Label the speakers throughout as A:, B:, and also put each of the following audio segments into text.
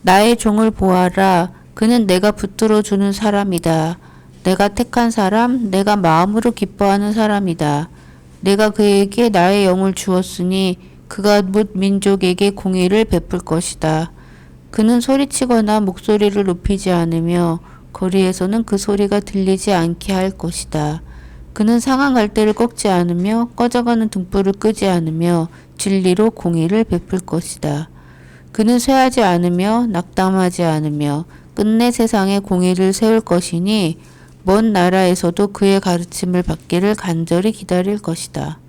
A: 나의 종을 보아라. 그는 내가 붙들어 주는 사람이다. 내가 택한 사람, 내가 마음으로 기뻐하는 사람이다. 내가 그에게 나의 영을 주었으니 그가 뭇 민족에게 공의를 베풀 것이다. 그는 소리치거나 목소리를 높이지 않으며 거리에서는 그 소리가 들리지 않게 할 것이다. 그는 상한 갈대를 꺾지 않으며 꺼져가는 등불을 끄지 않으며 진리로 공의를 베풀 것이다. 그는 쇠하지 않으며 낙담하지 않으며 끝내 세상에 공의를 세울 것이니 먼 나라에서도 그의 가르침을 받기를 간절히 기다릴 것이다.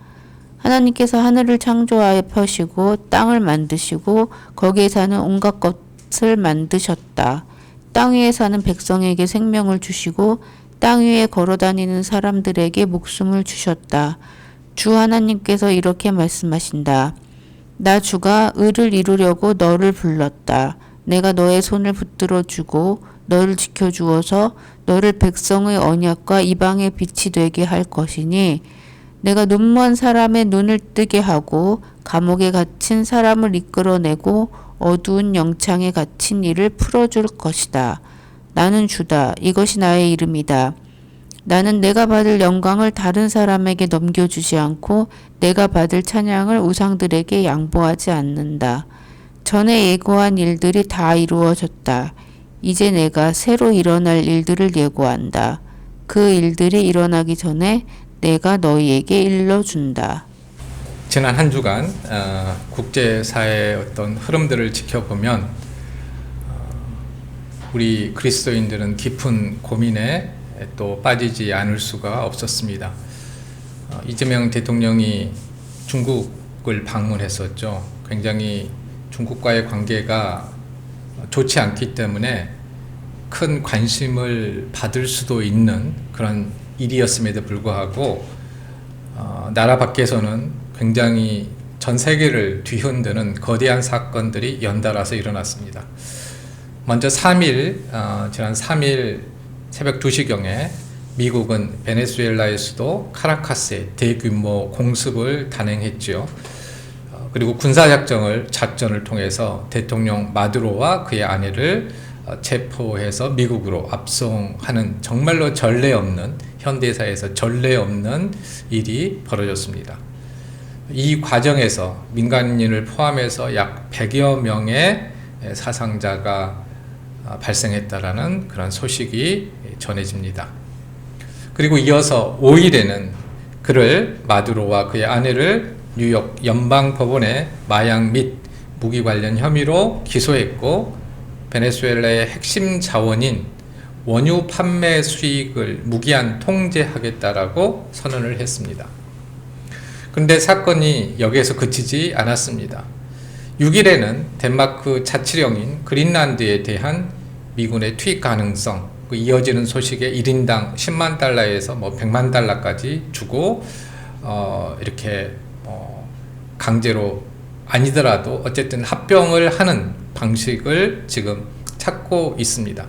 A: 하나님께서 하늘을 창조하여 펴시고 땅을 만드시고 거기에 사는 온갖 것을 만드셨다. 땅 위에 사는 백성에게 생명을 주시고 땅 위에 걸어다니는 사람들에게 목숨을 주셨다. 주 하나님께서 이렇게 말씀하신다. 나 주가 의를 이루려고 너를 불렀다. 내가 너의 손을 붙들어 주고 너를 지켜 주어서 너를 백성의 언약과 이방의 빛이 되게 할 것이니 내가 눈먼 사람의 눈을 뜨게 하고 감옥에 갇힌 사람을 이끌어내고 어두운 영창에 갇힌 이를 풀어줄 것이다. 나는 주다. 이것이 나의 이름이다. 나는 내가 받을 영광을 다른 사람에게 넘겨주지 않고 내가 받을 찬양을 우상들에게 양보하지 않는다. 전에 예고한 일들이 다 이루어졌다. 이제 내가 새로 일어날 일들을 예고한다. 그 일들이 일어나기 전에 내가 너희에게 일러준다.
B: 지난 한 주간 국제사회의 어떤 흐름들을 지켜보면 우리 그리스도인들은 깊은 고민에 또 빠지지 않을 수가 없었습니다. 이재명 대통령이 중국을 방문했었죠. 굉장히 중국과의 관계가 좋지 않기 때문에 큰 관심을 받을 수도 있는 그런 일이었음에도 불구하고 나라 밖에서는 굉장히 전 세계를 뒤흔드는 거대한 사건들이 연달아서 일어났습니다. 먼저 지난 3일 새벽 2시경에 미국은 베네수엘라의 수도 카라카스에 대규모 공습을 단행했지요. 그리고 작전을 통해서 대통령 마두로와 그의 아내를 체포해서 미국으로 압송하는 정말로 현대사에서 전례 없는 일이 벌어졌습니다. 이 과정에서 민간인을 포함해서 약 100여 명의 사상자가 발생했다라는 그런 소식이 전해집니다. 그리고 이어서 5일에는 마두로와 그의 아내를 뉴욕 연방법원에 마약 및 무기 관련 혐의로 기소했고 베네수엘라의 핵심 자원인 원유 판매 수익을 무기한 통제하겠다라고 선언을 했습니다. 그런데 사건이 여기에서 그치지 않았습니다. 6일에는 덴마크 자치령인 그린란드에 대한 미군의 투입 가능성, 이어지는 소식에 1인당 10만 달러에서 100만 달러까지 주고 이렇게 강제로 아니더라도 어쨌든 합병을 하는 방식을 지금 찾고 있습니다.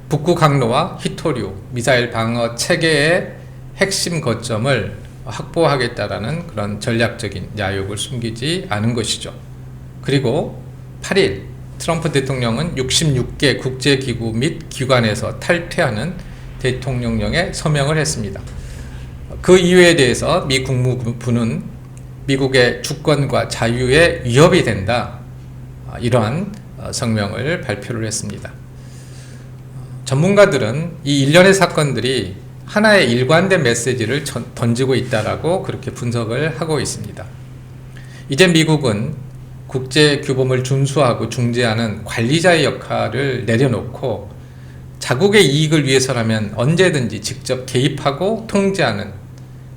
B: 북구 강로와 히토류 미사일 방어 체계의 핵심 거점을 확보하겠다라는 그런 전략적인 야욕을 숨기지 않은 것이죠. 그리고 8일 트럼프 대통령은 66개 국제기구 및 기관에서 탈퇴하는 대통령령에 서명을 했습니다. 그 이유에 대해서 미 국무부는 미국의 주권과 자유에 위협이 된다. 이러한 성명을 발표를 했습니다. 전문가들은 이 일련의 사건들이 하나의 일관된 메시지를 던지고 있다라고 그렇게 분석을 하고 있습니다. 이제 미국은 국제 규범을 준수하고 중재하는 관리자의 역할을 내려놓고 자국의 이익을 위해서라면 언제든지 직접 개입하고 통제하는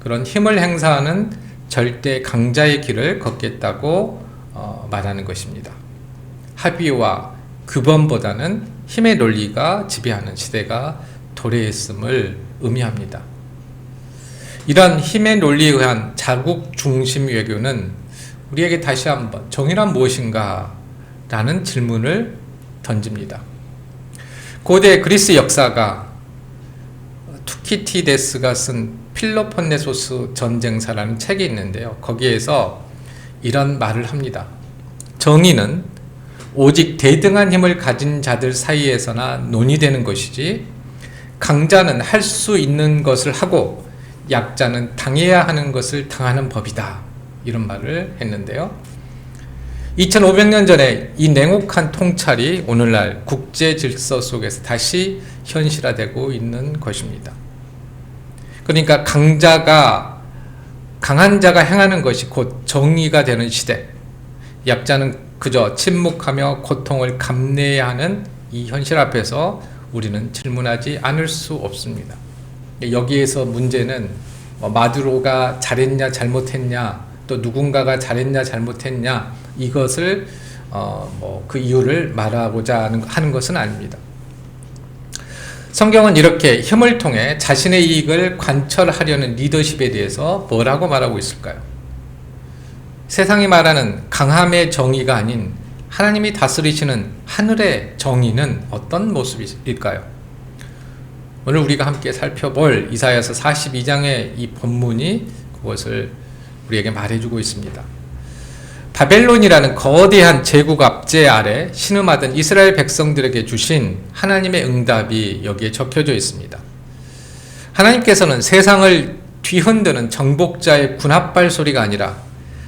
B: 그런 힘을 행사하는 절대 강자의 길을 걷겠다고 말하는 것입니다. 합의와 규범보다는 힘의 논리가 지배하는 시대가 도래했음을 의미합니다. 이러한 힘의 논리에 의한 자국 중심 외교는 우리에게 다시 한번 정의란 무엇인가? 라는 질문을 던집니다. 고대 그리스 역사가 투키티데스가 쓴 필로폰네소스 전쟁사라는 책이 있는데요. 거기에서 이런 말을 합니다. 정의는 오직 대등한 힘을 가진 자들 사이에서나 논의되는 것이지, 강자는 할 수 있는 것을 하고 약자는 당해야 하는 것을 당하는 법이다, 이런 말을 했는데요. 2500년 전에 이 냉혹한 통찰이 오늘날 국제 질서 속에서 다시 현실화되고 있는 것입니다. 그러니까 강한 자가 행하는 것이 곧 정의가 되는 시대, 약자는 그저 침묵하며 고통을 감내해야 하는 이 현실 앞에서 우리는 질문하지 않을 수 없습니다. 여기에서 문제는 마두로가 잘했냐 잘못했냐, 또 누군가가 잘했냐 잘못했냐, 이것을 그 이유를 말하고자 하는 것은 아닙니다. 성경은 이렇게 힘을 통해 자신의 이익을 관철하려는 리더십에 대해서 뭐라고 말하고 있을까요? 세상이 말하는 강함의 정의가 아닌 하나님이 다스리시는 하늘의 정의는 어떤 모습일까요? 오늘 우리가 함께 살펴볼 이사야서 42장의 이 본문이 그것을 우리에게 말해주고 있습니다. 바벨론이라는 거대한 제국 압제 아래 신음하던 이스라엘 백성들에게 주신 하나님의 응답이 여기에 적혀져 있습니다. 하나님께서는 세상을 뒤흔드는 정복자의 군합발 소리가 아니라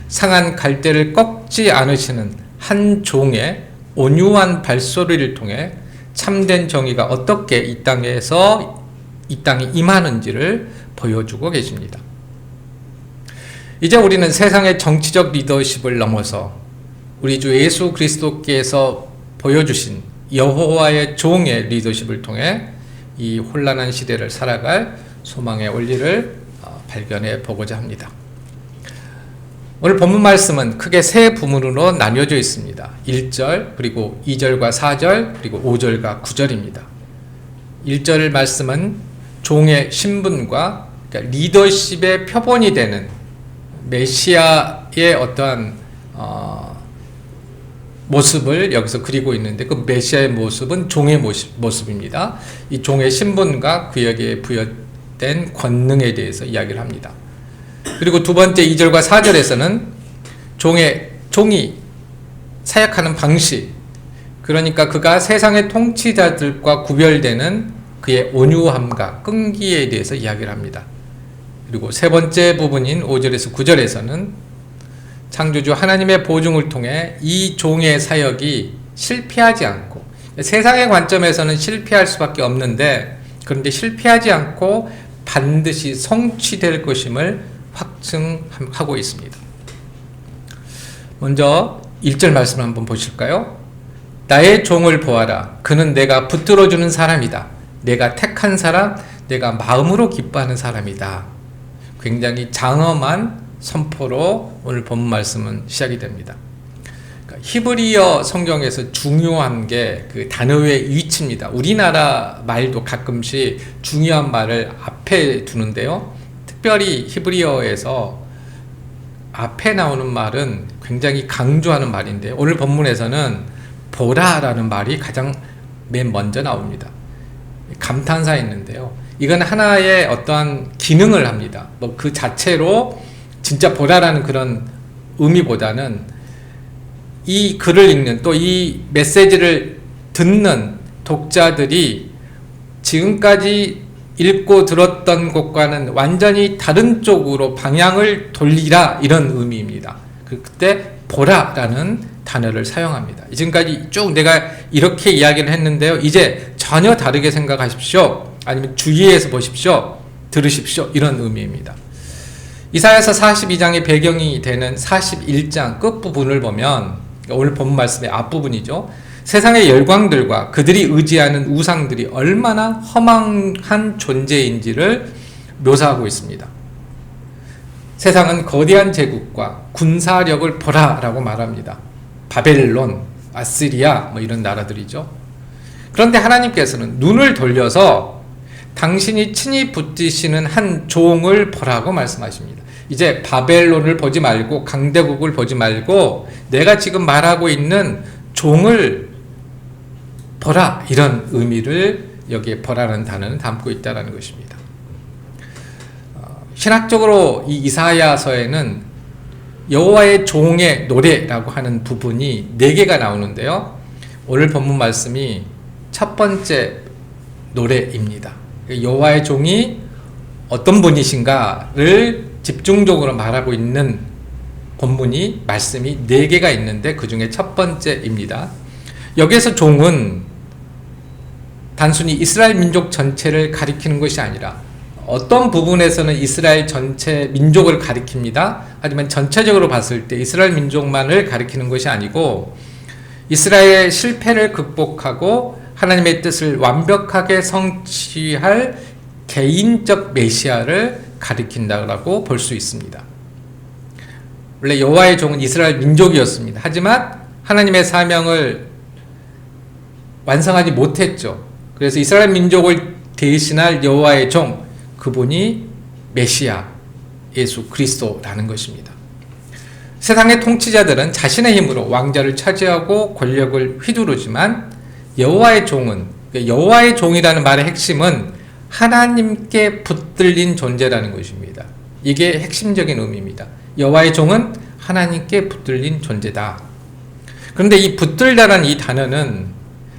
B: 상한 갈대를 꺾지 않으시는 한 종의 온유한 발소리를 통해 참된 정의가 어떻게 이 땅에 임하는지를 보여주고 계십니다. 이제 우리는 세상의 정치적 리더십을 넘어서 우리 주 예수 그리스도께서 보여주신 여호와의 종의 리더십을 통해 이 혼란한 시대를 살아갈 소망의 원리를 발견해 보고자 합니다. 오늘 본문 말씀은 크게 세 부문으로 나뉘어져 있습니다. 1절, 그리고 2절과 4절, 그리고 5절과 9절입니다. 1절 말씀은 종의 신분과, 그러니까 리더십의 표본이 되는 메시아의 어떠한 모습을 여기서 그리고 있는데, 그 메시아의 모습은 종의 모습입니다. 이 종의 신분과 그에게 부여된 권능에 대해서 이야기를 합니다. 그리고 두 번째 2절과 4절에서는 종이 사역하는 방식, 그러니까 그가 세상의 통치자들과 구별되는 그의 온유함과 끈기에 대해서 이야기를 합니다. 그리고 세 번째 부분인 5절에서 9절에서는 창조주 하나님의 보증을 통해 이 종의 사역이 실패하지 않고, 세상의 관점에서는 실패할 수밖에 없는데, 그런데 실패하지 않고 반드시 성취될 것임을 확증하고 있습니다. 먼저 1절 말씀을 한번 보실까요? 나의 종을 보아라. 그는 내가 붙들어주는 사람이다. 내가 택한 사람, 내가 마음으로 기뻐하는 사람이다. 굉장히 장엄한 선포로 오늘 본문 말씀은 시작이 됩니다. 그러니까 히브리어 성경에서 중요한 게 그 단어의 위치입니다. 우리나라 말도 가끔씩 중요한 말을 앞에 두는데요. 특별히 히브리어에서 앞에 나오는 말은 굉장히 강조하는 말인데, 오늘 본문에서는 보라라는 말이 가장 맨 먼저 나옵니다. 감탄사 있는데요. 이건 하나의 어떠한 기능을 합니다. 뭐 그 자체로 진짜 보라라는 그런 의미보다는 이 글을 읽는, 또 이 메시지를 듣는 독자들이 지금까지 읽고 들었던 것과는 완전히 다른 쪽으로 방향을 돌리라, 이런 의미입니다. 그때 보라라는 단어를 사용합니다. 지금까지 쭉 내가 이렇게 이야기를 했는데요, 이제 전혀 다르게 생각하십시오, 아니면 주의해서 보십시오, 들으십시오, 이런 의미입니다. 이사야서 42장의 배경이 되는 41장 끝부분을 보면, 오늘 본 말씀의 앞부분이죠, 세상의 열광들과 그들이 의지하는 우상들이 얼마나 허망한 존재인지를 묘사하고 있습니다. 세상은 거대한 제국과 군사력을 보라라고 말합니다. 바벨론, 아시리아, 이런 나라들이죠. 그런데 하나님께서는 눈을 돌려서 당신이 친히 붙드시는 한 종을 보라고 말씀하십니다. 이제 바벨론을 보지 말고, 강대국을 보지 말고, 내가 지금 말하고 있는 종을 보라, 이런 의미를 여기에 보라는 단어는 담고 있다는 것입니다. 신학적으로 이 이사야서에는 여호와의 종의 노래라고 하는 부분이 4개가 나오는데요. 오늘 본문 말씀이 첫 번째 노래입니다. 여호와의 종이 어떤 분이신가를 집중적으로 말하고 있는 본문이 말씀이 4개가 있는데 그 중에 첫 번째입니다. 여기에서 종은 단순히 이스라엘 민족 전체를 가리키는 것이 아니라 어떤 부분에서는 이스라엘 전체 민족을 가리킵니다. 하지만 전체적으로 봤을 때 이스라엘 민족만을 가리키는 것이 아니고 이스라엘의 실패를 극복하고 하나님의 뜻을 완벽하게 성취할 개인적 메시아를 가리킨다고 볼 수 있습니다. 원래 여호와의 종은 이스라엘 민족이었습니다. 하지만 하나님의 사명을 완성하지 못했죠. 그래서 이스라엘 민족을 대신할 여호와의 종, 그분이 메시아 예수 그리스도라는 것입니다. 세상의 통치자들은 자신의 힘으로 왕좌를 차지하고 권력을 휘두르지만 여호와의 종은, 여호와의 종이라는 말의 핵심은 하나님께 붙들린 존재라는 것입니다. 이게 핵심적인 의미입니다. 여호와의 종은 하나님께 붙들린 존재다. 그런데 이 붙들다라는 이 단어는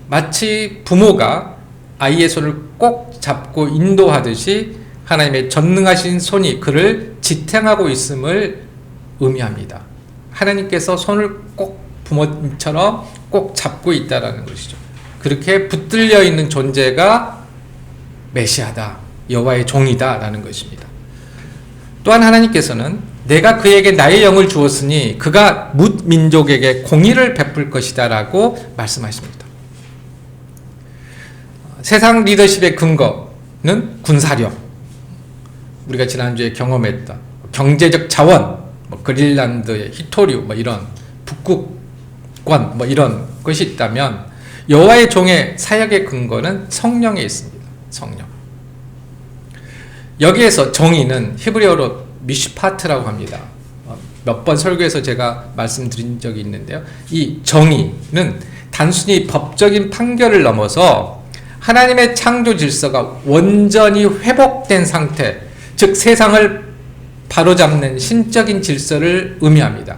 B: 마치 부모가 아이의 손을 꼭 잡고 인도하듯이 하나님의 전능하신 손이 그를 지탱하고 있음을 의미합니다. 하나님께서 손을 꼭 부모처럼 꼭 잡고 있다라는 것이죠. 그렇게 붙들려 있는 존재가 메시아다, 여호와의 종이다라는 것입니다. 또한 하나님께서는 내가 그에게 나의 영을 주었으니 그가 뭇 민족에게 공의를 베풀 것이다라고 말씀하십니다. 세상 리더십의 근거는 군사력, 우리가 지난주에 경험했던 경제적 자원, 그린란드의 히토류, 이런 북극권, 이런 것이 있다면 여호와의 종의 사역의 근거는 성령에 있습니다. 성령. 여기에서 정의는 히브리어로 미슈파트라고 합니다. 몇 번 설교에서 제가 말씀드린 적이 있는데요. 이 정의는 단순히 법적인 판결을 넘어서 하나님의 창조 질서가 온전히 회복된 상태, 즉 세상을 바로잡는 신적인 질서를 의미합니다.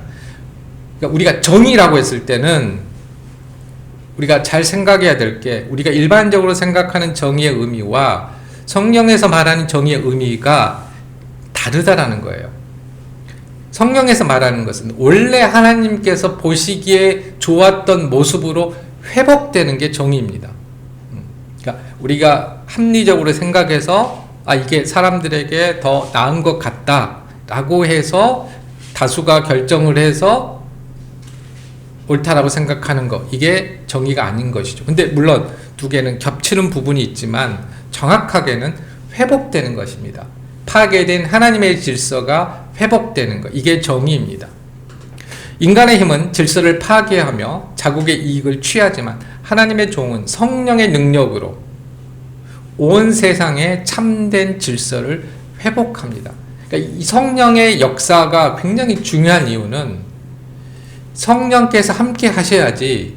B: 그러니까 우리가 정의라고 했을 때는 우리가 잘 생각해야 될 게, 우리가 일반적으로 생각하는 정의의 의미와 성령에서 말하는 정의의 의미가 다르다라는 거예요. 성령에서 말하는 것은 원래 하나님께서 보시기에 좋았던 모습으로 회복되는 게 정의입니다. 그러니까 우리가 합리적으로 생각해서 이게 사람들에게 더 나은 것 같다라고 해서 다수가 결정을 해서 옳다라고 생각하는 것, 이게 정의가 아닌 것이죠. 근데 물론 두 개는 겹치는 부분이 있지만 정확하게는 회복되는 것입니다. 파괴된 하나님의 질서가 회복되는 것, 이게 정의입니다. 인간의 힘은 질서를 파괴하며 자국의 이익을 취하지만 하나님의 종은 성령의 능력으로 온 세상의 참된 질서를 회복합니다. 그러니까 이 성령의 역사가 굉장히 중요한 이유는 성령께서 함께 하셔야지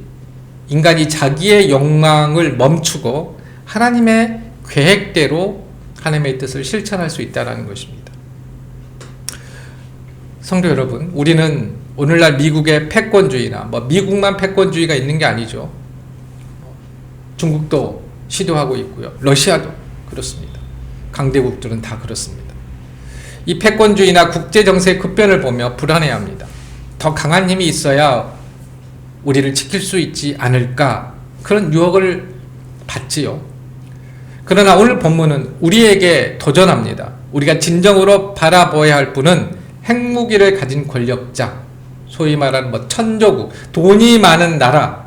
B: 인간이 자기의 욕망을 멈추고 하나님의 계획대로 하나님의 뜻을 실천할 수 있다는 것입니다. 성도 여러분, 우리는 오늘날 미국의 패권주의나 미국만 패권주의가 있는 게 아니죠. 중국도 시도하고 있고요. 러시아도 그렇습니다. 강대국들은 다 그렇습니다. 이 패권주의나 국제정세의 급변을 보며 불안해합니다. 더 강한 힘이 있어야 우리를 지킬 수 있지 않을까, 그런 유혹을 받지요. 그러나 오늘 본문은 우리에게 도전합니다. 우리가 진정으로 바라보아야 할 분은 핵무기를 가진 권력자, 소위 말하는 천조국, 돈이 많은 나라,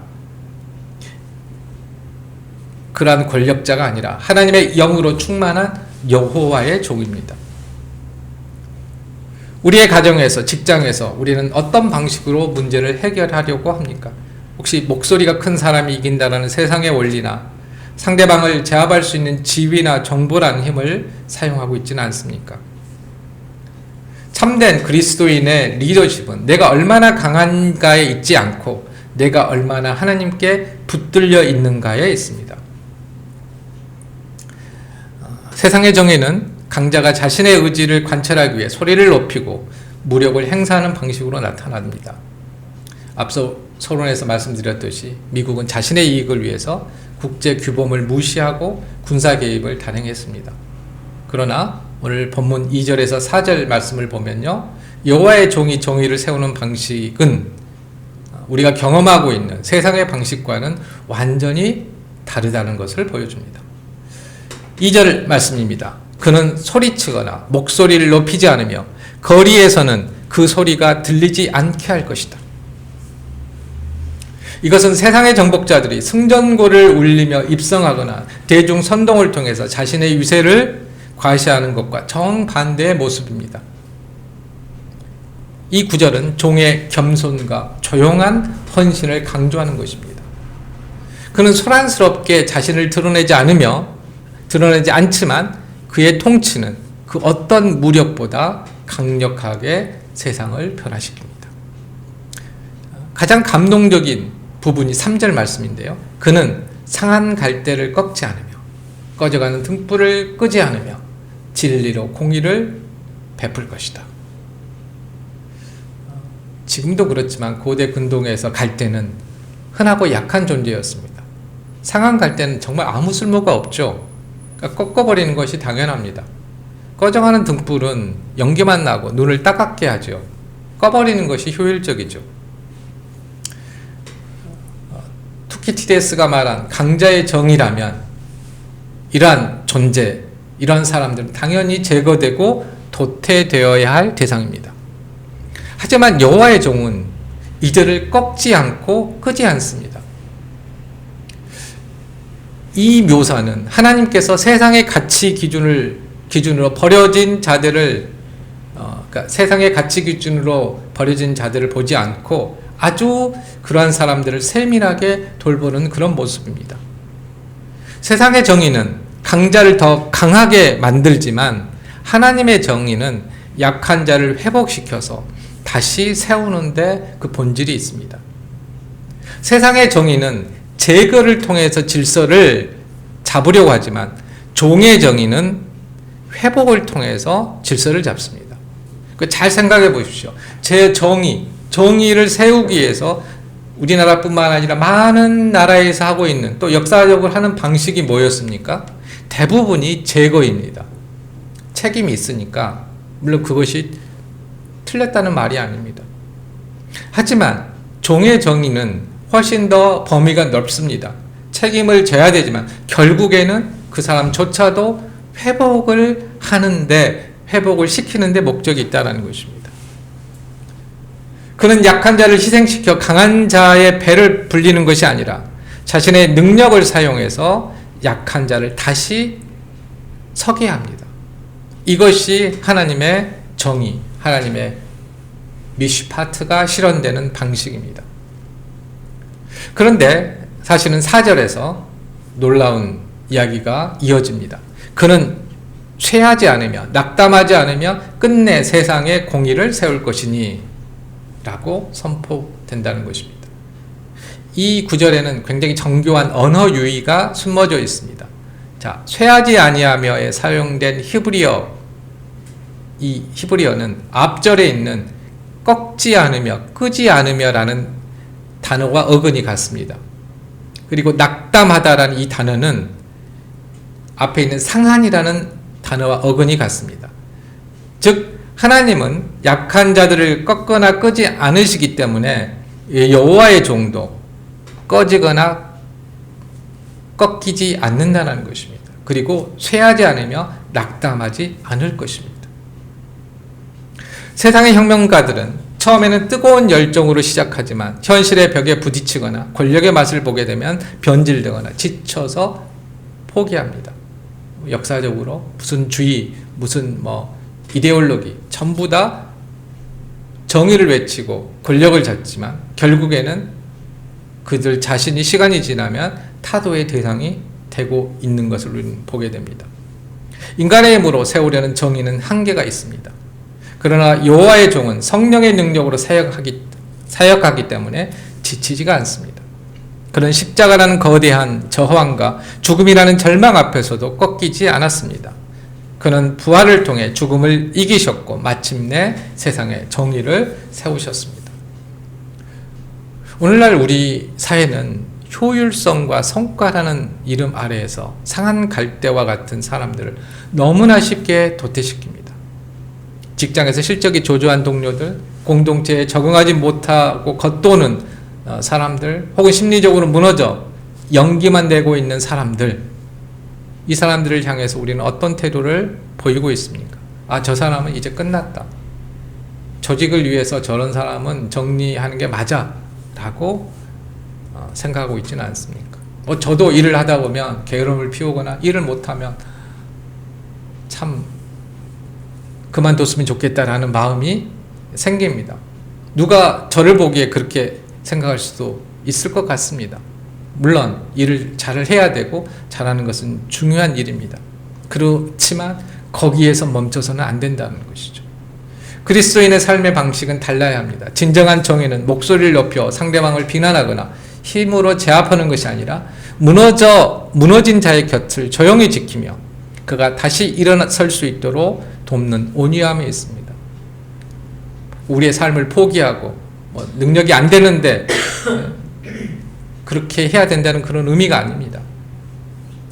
B: 그러한 권력자가 아니라 하나님의 영으로 충만한 여호와의 종입니다. 우리의 가정에서, 직장에서 우리는 어떤 방식으로 문제를 해결하려고 합니까? 혹시 목소리가 큰 사람이 이긴다는 세상의 원리나 상대방을 제압할 수 있는 지위나 정보라는 힘을 사용하고 있지는 않습니까? 참된 그리스도인의 리더십은 내가 얼마나 강한가에 있지 않고 내가 얼마나 하나님께 붙들려 있는가에 있습니다. 세상의 정의는 강자가 자신의 의지를 관철하기 위해 소리를 높이고 무력을 행사하는 방식으로 나타납니다. 앞서 서론에서 말씀드렸듯이 미국은 자신의 이익을 위해서 국제 규범을 무시하고 군사 개입을 단행했습니다. 그러나 오늘 본문 2절에서 4절 말씀을 보면요, 여호와의 종이 정의를 세우는 방식은 우리가 경험하고 있는 세상의 방식과는 완전히 다르다는 것을 보여줍니다. 2절 말씀입니다. 그는 소리치거나 목소리를 높이지 않으며 거리에서는 그 소리가 들리지 않게 할 것이다. 이것은 세상의 정복자들이 승전고를 울리며 입성하거나 대중 선동을 통해서 자신의 유세를 과시하는 것과 정반대의 모습입니다. 이 구절은 종의 겸손과 조용한 헌신을 강조하는 것입니다. 그는 소란스럽게 자신을 드러내지 않지만 그의 통치는 그 어떤 무력보다 강력하게 세상을 변화시킵니다. 가장 감동적인 부분이 3절 말씀인데요. 그는 상한 갈대를 꺾지 않으며 꺼져가는 등불을 끄지 않으며 진리로 공의를 베풀 것이다. 지금도 그렇지만 고대 근동에서 갈대는 흔하고 약한 존재였습니다. 상한 갈대는 정말 아무 쓸모가 없죠. 그러니까 꺾어버리는 것이 당연합니다. 꺼져가는 등불은 연기만 나고 눈을 따갑게 하죠. 꺼버리는 것이 효율적이죠. 투키티데스가 말한 강자의 정의라면 이러한 존재, 이러한 사람들은 당연히 제거되고 도태되어야 할 대상입니다. 하지만 여호와의 종은 이들을 꺾지 않고 끄지 않습니다. 이 묘사는 하나님께서 세상의 가치 기준으로 버려진 자들을 그러니까 세상의 가치 기준으로 버려진 자들을 보지 않고 아주 그러한 사람들을 세밀하게 돌보는 그런 모습입니다. 세상의 정의는 강자를 더 강하게 만들지만 하나님의 정의는 약한 자를 회복시켜서 다시 세우는데 그 본질이 있습니다. 세상의 정의는 제거를 통해서 질서를 잡으려고 하지만 종의 정의는 회복을 통해서 질서를 잡습니다. 잘 생각해 보십시오. 제 정의를 세우기 위해서 우리나라뿐만 아니라 많은 나라에서 하고 있는 또 역사적으로 하는 방식이 뭐였습니까? 대부분이 제거입니다. 책임이 있으니까 물론 그것이 틀렸다는 말이 아닙니다. 하지만 종의 정의는 훨씬 더 범위가 넓습니다. 책임을 져야 되지만 결국에는 그 사람조차도 회복을 시키는데 목적이 있다는 것입니다. 그는 약한 자를 희생시켜 강한 자의 배를 불리는 것이 아니라 자신의 능력을 사용해서 약한 자를 다시 서게 합니다. 이것이 하나님의 정의, 하나님의 미슈파트가 실현되는 방식입니다. 그런데 사실은 4절에서 놀라운 이야기가 이어집니다. 그는 쇠하지 않으며 낙담하지 않으며 끝내 세상의 공의를 세울 것이니 라고 선포된다는 것입니다. 이 구절에는 굉장히 정교한 언어 유희가 숨어져 있습니다. 자, 쇠하지 아니하며에 사용된 이 히브리어는 앞절에 있는 꺾지 않으며 끄지 않으며라는 단어와 어근이 같습니다. 그리고 낙담하다라는 이 단어는 앞에 있는 상한이라는 단어와 어근이 같습니다. 즉 하나님은 약한 자들을 꺾거나 끄지 않으시기 때문에 여호와의 종도 꺼지거나 꺾이지 않는다는 것입니다. 그리고 쇠하지 않으며 낙담하지 않을 것입니다. 세상의 혁명가들은 처음에는 뜨거운 열정으로 시작하지만 현실의 벽에 부딪히거나 권력의 맛을 보게 되면 변질되거나 지쳐서 포기합니다. 역사적으로 무슨 주의, 무슨 이데올로기 전부 다 정의를 외치고 권력을 잡지만 결국에는 그들 자신이 시간이 지나면 타도의 대상이 되고 있는 것을 우리는 보게 됩니다. 인간의 힘으로 세우려는 정의는 한계가 있습니다. 그러나 여호와의 종은 성령의 능력으로 사역하기 때문에 지치지가 않습니다. 그런 십자가라는 거대한 저항과 죽음이라는 절망 앞에서도 꺾이지 않았습니다. 그는 부활을 통해 죽음을 이기셨고 마침내 세상에 정의를 세우셨습니다. 오늘날 우리 사회는 효율성과 성과라는 이름 아래에서 상한 갈대와 같은 사람들을 너무나 쉽게 도태시킵니다. 직장에서 실적이 조조한 동료들, 공동체에 적응하지 못하고 겉도는 사람들, 혹은 심리적으로 무너져 연기만 내고 있는 사람들, 이 사람들을 향해서 우리는 어떤 태도를 보이고 있습니까? 아, 저 사람은 이제 끝났다. 조직을 위해서 저런 사람은 정리하는 게 맞아 라고 생각하고 있지는 않습니까? 저도 일을 하다 보면 게으름을 피우거나 일을 못하면 참 그만뒀으면 좋겠다라는 마음이 생깁니다. 누가 저를 보기에 그렇게 생각할 수도 있을 것 같습니다. 물론 일을 잘 해야 되고 잘하는 것은 중요한 일입니다. 그렇지만 거기에서 멈춰서는 안 된다는 것이죠. 그리스도인의 삶의 방식은 달라야 합니다. 진정한 정의는 목소리를 높여 상대방을 비난하거나 힘으로 제압하는 것이 아니라 무너진 자의 곁을 조용히 지키며 그가 다시 일어설 수 있도록 돕는 온유함이 있습니다. 우리의 삶을 포기하고 능력이 안 되는데 그렇게 해야 된다는 그런 의미가 아닙니다.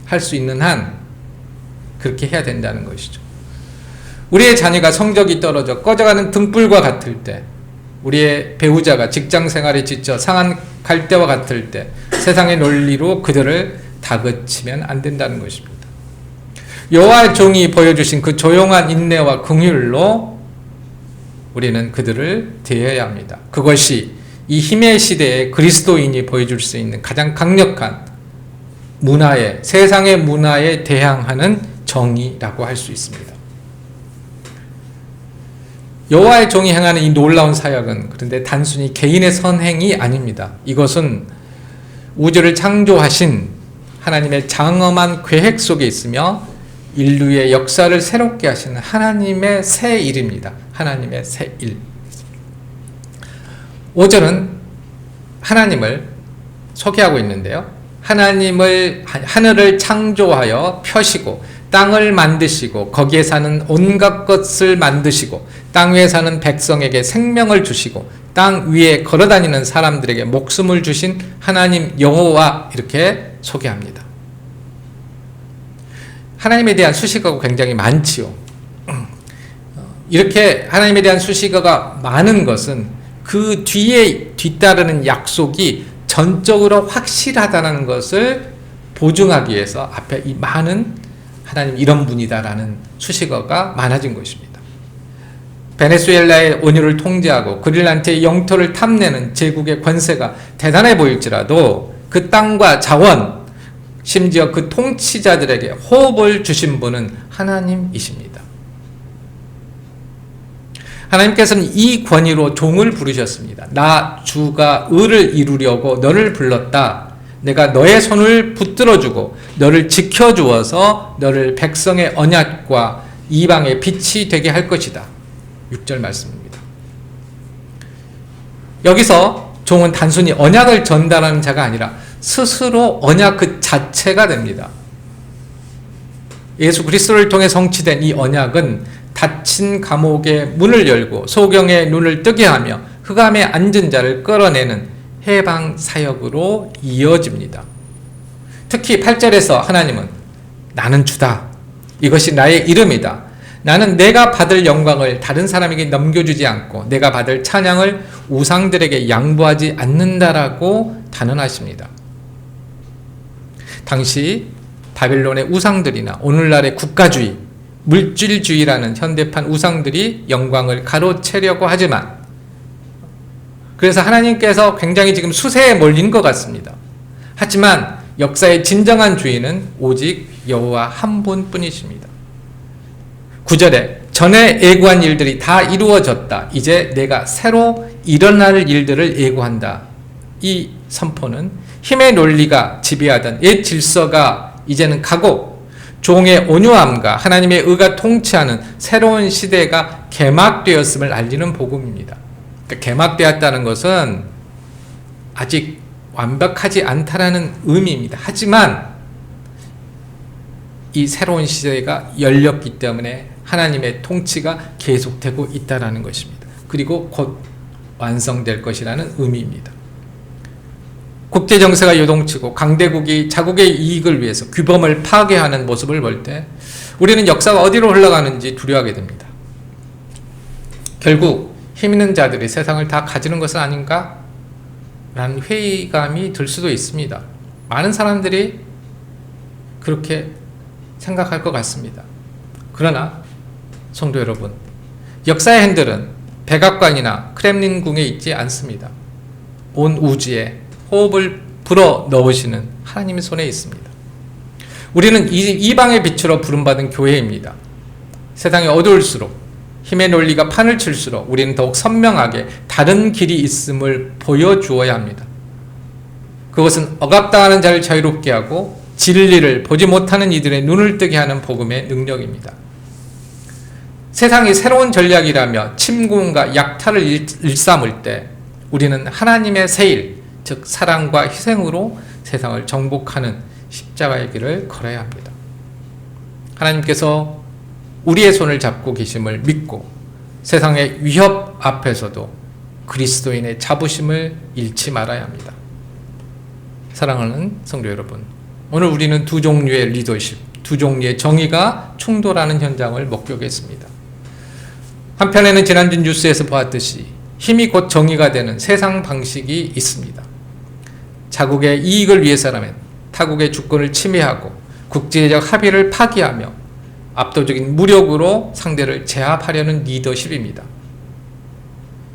B: 할 수 있는 한 그렇게 해야 된다는 것이죠. 우리의 자녀가 성적이 떨어져 꺼져가는 등불과 같을 때, 우리의 배우자가 직장 생활에 지쳐 상한 갈대와 같을 때 세상의 논리로 그들을 다그치면 안 된다는 것입니다. 여호와의 종이 보여주신 그 조용한 인내와 긍휼로 우리는 그들을 대해야 합니다. 그것이 이 힘의 시대에 그리스도인이 보여줄 수 있는 가장 강력한 문화에, 세상의 문화에 대항하는 정의라고 할 수 있습니다. 여호와의 종이 행하는 이 놀라운 사역은 그런데 단순히 개인의 선행이 아닙니다. 이것은 우주를 창조하신 하나님의 장엄한 계획 속에 있으며 인류의 역사를 새롭게 하시는 하나님의 새 일입니다. 하나님의 새 일. 5절은 하나님을 소개하고 있는데요. 하늘을 창조하여 펴시고 땅을 만드시고 거기에 사는 온갖 것을 만드시고 땅 위에 사는 백성에게 생명을 주시고 땅 위에 걸어다니는 사람들에게 목숨을 주신 하나님 여호와, 이렇게 소개합니다. 하나님에 대한 수식어가 굉장히 많지요. 이렇게 하나님에 대한 수식어가 많은 것은 그 뒤에 뒤따르는 약속이 전적으로 확실하다는 것을 보증하기 위해서 앞에 이 많은 하나님 이런 분이다라는 수식어가 많아진 것입니다. 베네수엘라의 온유를 통제하고 그릴란트의 영토를 탐내는 제국의 권세가 대단해 보일지라도 그 땅과 자원, 심지어 그 통치자들에게 호흡을 주신 분은 하나님이십니다. 하나님께서는 이 권위로 종을 부르셨습니다. 나 주가 의를 이루려고 너를 불렀다. 내가 너의 손을 붙들어주고 너를 지켜주어서 너를 백성의 언약과 이방의 빛이 되게 할 것이다. 6절 말씀입니다. 여기서 종은 단순히 언약을 전달하는 자가 아니라 스스로 언약 그 자체가 됩니다. 예수 그리스도를 통해 성취된 이 언약은 닫힌 감옥의 문을 열고 소경의 눈을 뜨게 하며 흑암에 앉은 자를 끌어내는 해방 사역으로 이어집니다. 특히 8절에서 하나님은 나는 주다. 이것이 나의 이름이다. 나는 내가 받을 영광을 다른 사람에게 넘겨주지 않고 내가 받을 찬양을 우상들에게 양보하지 않는다라고 단언하십니다. 당시 바빌론의 우상들이나 오늘날의 국가주의, 물질주의라는 현대판 우상들이 영광을 가로채려고 하지만, 그래서 하나님께서 굉장히 지금 수세에 몰린 것 같습니다. 하지만 역사의 진정한 주인은 오직 여호와 한 분뿐이십니다. 9절에 전에 예고한 일들이 다 이루어졌다. 이제 내가 새로 일어날 일들을 예고한다. 이 선포는 힘의 논리가 지배하던 옛 질서가 이제는 가고 종의 온유함과 하나님의 의가 통치하는 새로운 시대가 개막되었음을 알리는 복음입니다. 그러니까 개막되었다는 것은 아직 완벽하지 않다라는 의미입니다. 하지만 이 새로운 시대가 열렸기 때문에 하나님의 통치가 계속되고 있다는 것입니다. 그리고 곧 완성될 것이라는 의미입니다. 국제 정세가 요동치고 강대국이 자국의 이익을 위해서 규범을 파괴하는 모습을 볼 때 우리는 역사가 어디로 흘러가는지 두려워하게 됩니다. 결국 힘 있는 자들이 세상을 다 가지는 것은 아닌가? 라는 회의감이 들 수도 있습니다. 많은 사람들이 그렇게 생각할 것 같습니다. 그러나 성도 여러분, 역사의 핸들은 백악관이나 크렘린궁에 있지 않습니다. 온 우주에 호흡을 불어 넣으시는 하나님의 손에 있습니다. 우리는 이방의 빛으로 부름받은 교회입니다. 세상이 어두울수록 힘의 논리가 판을 칠수록 우리는 더욱 선명하게 다른 길이 있음을 보여주어야 합니다. 그것은 억압당하는 자를 자유롭게 하고 진리를 보지 못하는 이들의 눈을 뜨게 하는 복음의 능력입니다. 세상이 새로운 전략이라며 침공과 약탈을 일삼을 때 우리는 하나님의 세일, 즉 사랑과 희생으로 세상을 정복하는 십자가의 길을 걸어야 합니다. 하나님께서 우리의 손을 잡고 계심을 믿고 세상의 위협 앞에서도 그리스도인의 자부심을 잃지 말아야 합니다. 사랑하는 성도 여러분, 오늘 우리는 두 종류의 리더십, 두 종류의 정의가 충돌하는 현장을 목격했습니다. 한편에는 지난주 뉴스에서 보았듯이 힘이 곧 정의가 되는 세상 방식이 있습니다. 자국의 이익을 위해서라면 타국의 주권을 침해하고 국제적 합의를 파기하며 압도적인 무력으로 상대를 제압하려는 리더십입니다.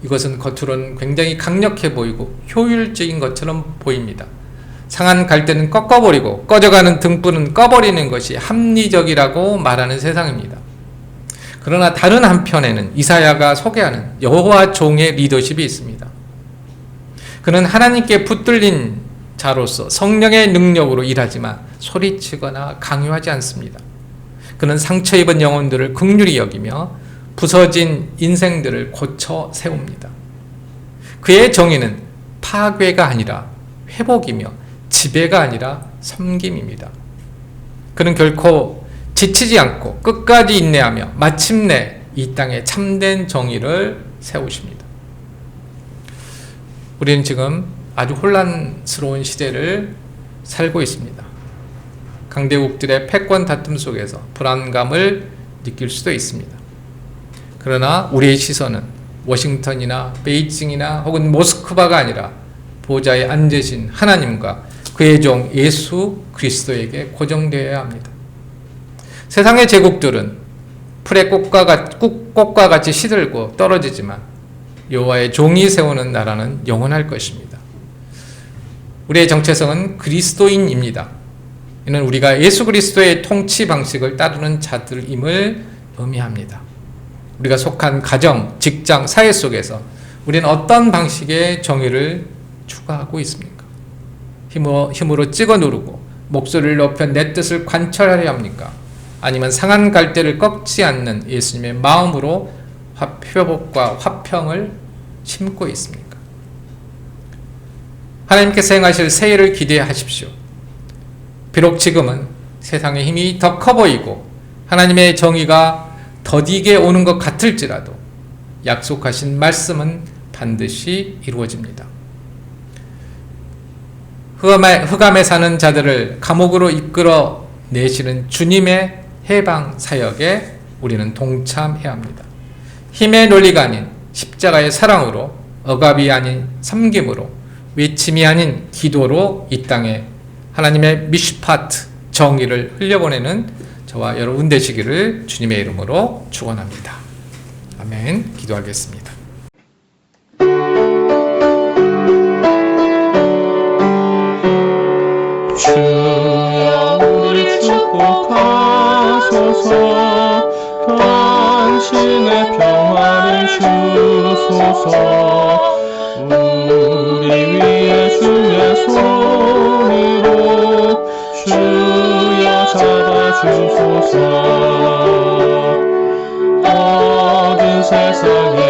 B: 이것은 겉으로는 굉장히 강력해 보이고 효율적인 것처럼 보입니다. 상한 갈대는 꺾어버리고 꺼져가는 등불은 꺼버리는 것이 합리적이라고 말하는 세상입니다. 그러나 다른 한편에는 이사야가 소개하는 여호와 종의 리더십이 있습니다. 그는 하나님께 붙들린 자로서 성령의 능력으로 일하지만 소리치거나 강요하지 않습니다. 그는 상처 입은 영혼들을 긍휼히 여기며 부서진 인생들을 고쳐 세웁니다. 그의 정의는 파괴가 아니라 회복이며 지배가 아니라 섬김입니다. 그는 결코 지치지 않고 끝까지 인내하며 마침내 이 땅에 참된 정의를 세우십니다. 우리는 지금 아주 혼란스러운 시대를 살고 있습니다. 강대국들의 패권 다툼 속에서 불안감을 느낄 수도 있습니다. 그러나 우리의 시선은 워싱턴이나 베이징이나 혹은 모스크바가 아니라 보좌에 앉으신 하나님과 그의 종 예수 그리스도에게 고정되어야 합니다. 세상의 제국들은 풀의 꽃과 같이 시들고 떨어지지만 여호와의 종이 세우는 나라는 영원할 것입니다. 우리의 정체성은 그리스도인입니다. 이는 우리가 예수 그리스도의 통치 방식을 따르는 자들임을 의미합니다. 우리가 속한 가정, 직장, 사회 속에서 우리는 어떤 방식의 정의를 추구하고 있습니까? 힘으로 찍어 누르고 목소리를 높여 내 뜻을 관철하려 합니까? 아니면 상한 갈대를 꺾지 않는 예수님의 마음으로 회복과 화평을 심고 있습니까? 하나님께서 행하실 새해를 기대하십시오. 비록 지금은 세상의 힘이 더 커 보이고 하나님의 정의가 더디게 오는 것 같을지라도 약속하신 말씀은 반드시 이루어집니다. 흑암에 사는 자들을 감옥으로 이끌어 내시는 주님의 해방 사역에 우리는 동참해야 합니다. 힘의 논리가 아닌 십자가의 사랑으로, 억압이 아닌 섬김으로, 외침이 아닌 기도로 이 땅에 하나님의 미슈파트 정의를 흘려보내는 저와 여러분 되시기를 주님의 이름으로 축원합니다. 아멘. 기도하겠습니다.
C: 주여 우리 축복하소서. 당신의 평화를 주소서. 우리 위에 주의 손으로 주여 잡아주소서. 어두운 세상에